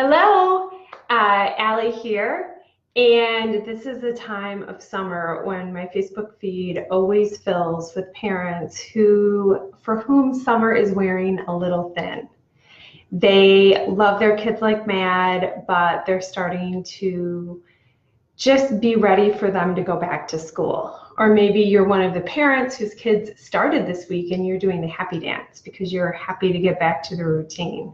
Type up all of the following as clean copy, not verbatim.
Hello, Allie here, and this is the time of summer when my Facebook feed always fills with parents for whom summer is wearing a little thin. They love their kids like mad, but they're starting to just be ready for them to go back to school. Or maybe you're one of the parents whose kids started this week and you're doing the happy dance because you're happy to get back to the routine.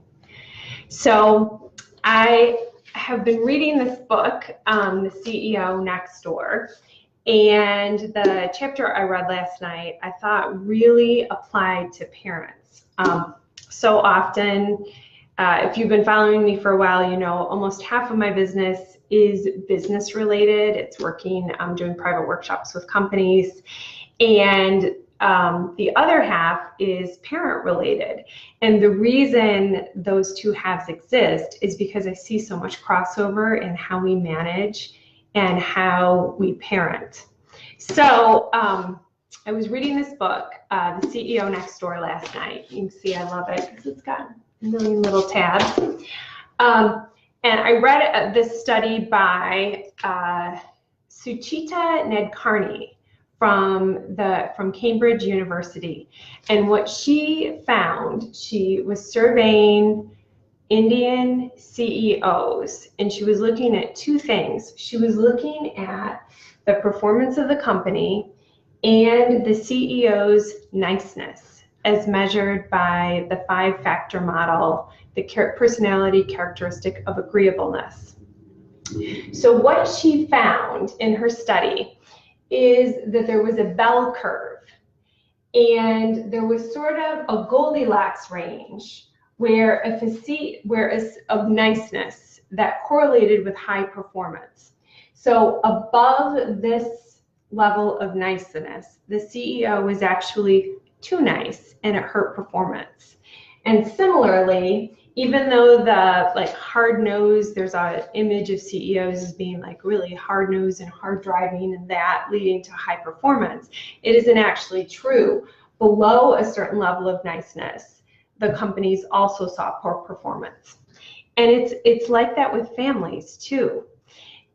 So I have been reading this book, The CEO Next Door, and the chapter I read last night I thought really applied to parents. So often, if you've been following me for a while, you know almost half of my business is business related. It's working, I'm doing private workshops with companies, and the other half is parent related. And the reason those two halves exist is because I see so much crossover in how we manage and how we parent. So I was reading this book, The CEO Next Door, last night. You can see I love it because it's got a million little tabs. And I read this study by Suchita Nadkarni from Cambridge University. And what she found, she was surveying Indian CEOs, and she was looking at two things. She was looking at the performance of the company and the CEO's niceness as measured by the 5-factor model, the personality characteristic of agreeableness. So what she found in her study is that there was a bell curve, and there was sort of a Goldilocks range where of niceness that correlated with high performance. So above this level of niceness, the CEO was actually too nice and it hurt performance. And similarly, even though the hard-nosed, there's an image of CEOs as being really hard-nosed and hard-driving and that leading to high performance, it isn't actually true. Below a certain level of niceness, the companies also saw poor performance. And it's like that with families too.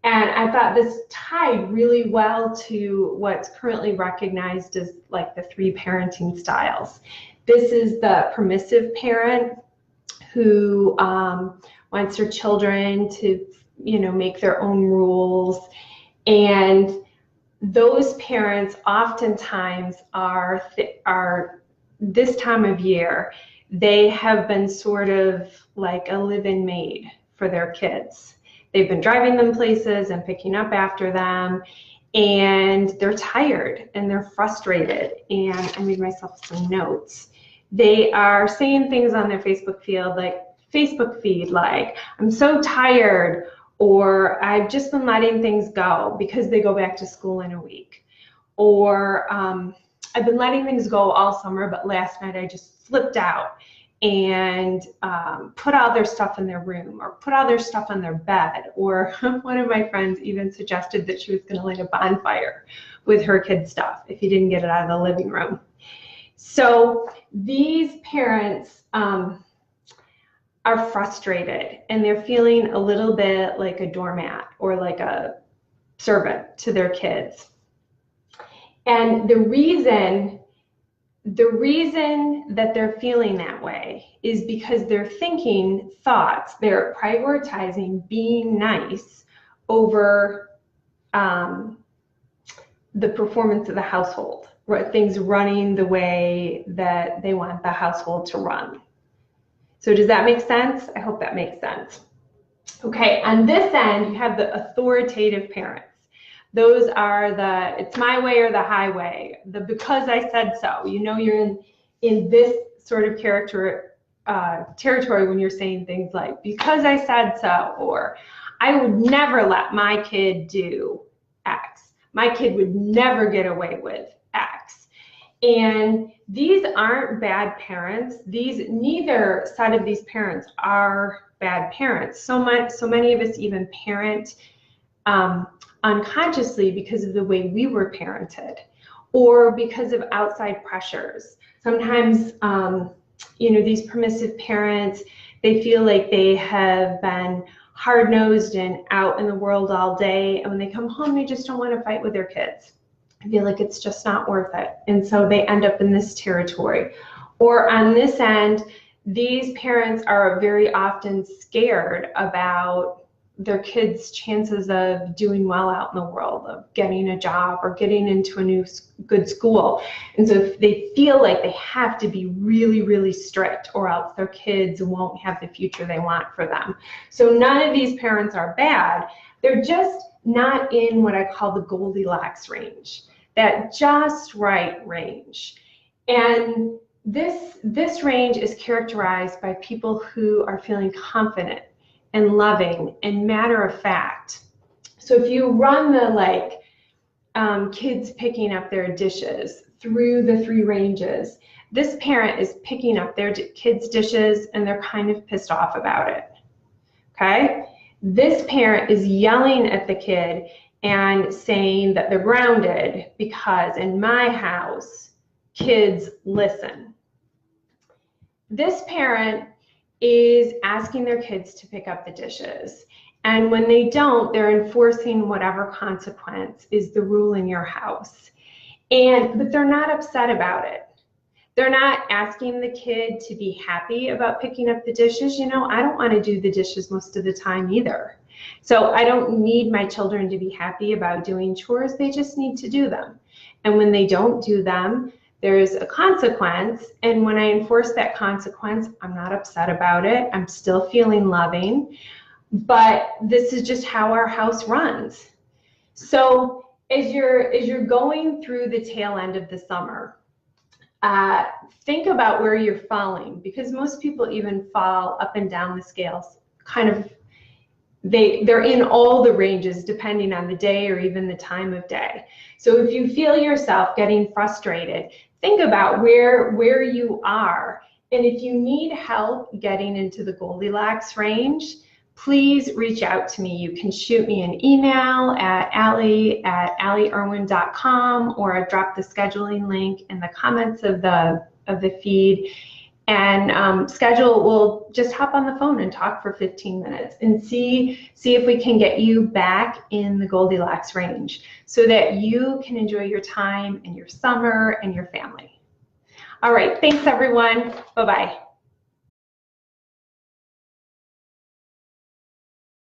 And I thought this tied really well to what's currently recognized as the 3 parenting styles. This is the permissive parent who wants their children to, make their own rules. And those parents oftentimes are this time of year, they have been sort of like a live-in maid for their kids. They've been driving them places and picking up after them, and they're tired and they're frustrated. And I made myself some notes. They are saying things on their Facebook feed like, I'm so tired, or I've just been letting things go because they go back to school in a week. Or I've been letting things go all summer, but last night I just slipped out and put all their stuff in their room, or put all their stuff on their bed. Or one of my friends even suggested that she was going to light a bonfire with her kids' stuff if he didn't get it out of the living room. So these parents are frustrated, and they're feeling a little bit like a doormat or like a servant to their kids. And the reason that they're feeling that way is because they're thinking thoughts, they're prioritizing being nice over the performance of the household, right? Things running the way that they want the household to run. So does that make sense? I hope that makes sense. Okay, on this end, you have the authoritative parents. Those are the it's my way or the highway, the because I said so. You're in this sort of territory when you're saying things like, because I said so, or I would never let my kid do X. My kid would never get away with X. And these aren't bad parents. Neither side of these parents are bad parents. So many of us even parent unconsciously because of the way we were parented, or because of outside pressures. Sometimes, these permissive parents, They feel like they have been hard-nosed and out in the world all day, and when they come home, they just don't want to fight with their kids. I feel like it's just not worth it, and so they end up in this territory. Or on this end, these parents are very often scared about their kids' chances of doing well out in the world, of getting a job or getting into a new good school. And so if they feel like they have to be really, really strict, or else their kids won't have the future they want for them. So none of these parents are bad. They're just not in what I call the Goldilocks range, that just right range. And this range is characterized by people who are feeling confident and loving and matter of fact. So if you run the kids picking up their dishes through the 3 ranges, this parent is picking up their kids' dishes and they're kind of pissed off about it. Okay? This parent is yelling at the kid and saying that they're grounded because in my house, kids listen. This parent is asking their kids to pick up the dishes. And when they don't, they're enforcing whatever consequence is the rule in your house. But they're not upset about it. They're not asking the kid to be happy about picking up the dishes. You know, I don't want to do the dishes most of the time either. So I don't need my children to be happy about doing chores. They just need to do them. And when they don't do them, there's a consequence, and when I enforce that consequence, I'm not upset about it. I'm still feeling loving, but this is just how our house runs. So as you're going through the tail end of the summer, think about where you're falling, because most people even fall up and down the scales. They're in all the ranges depending on the day or even the time of day. So if you feel yourself getting frustrated, think about where you are. And if you need help getting into the Goldilocks range, please reach out to me. You can shoot me an email at allie@allieirwin.com, or drop the scheduling link in the comments of the feed. And we'll just hop on the phone and talk for 15 minutes and see if we can get you back in the Goldilocks range so that you can enjoy your time and your summer and your family. All right, thanks everyone. Bye-bye.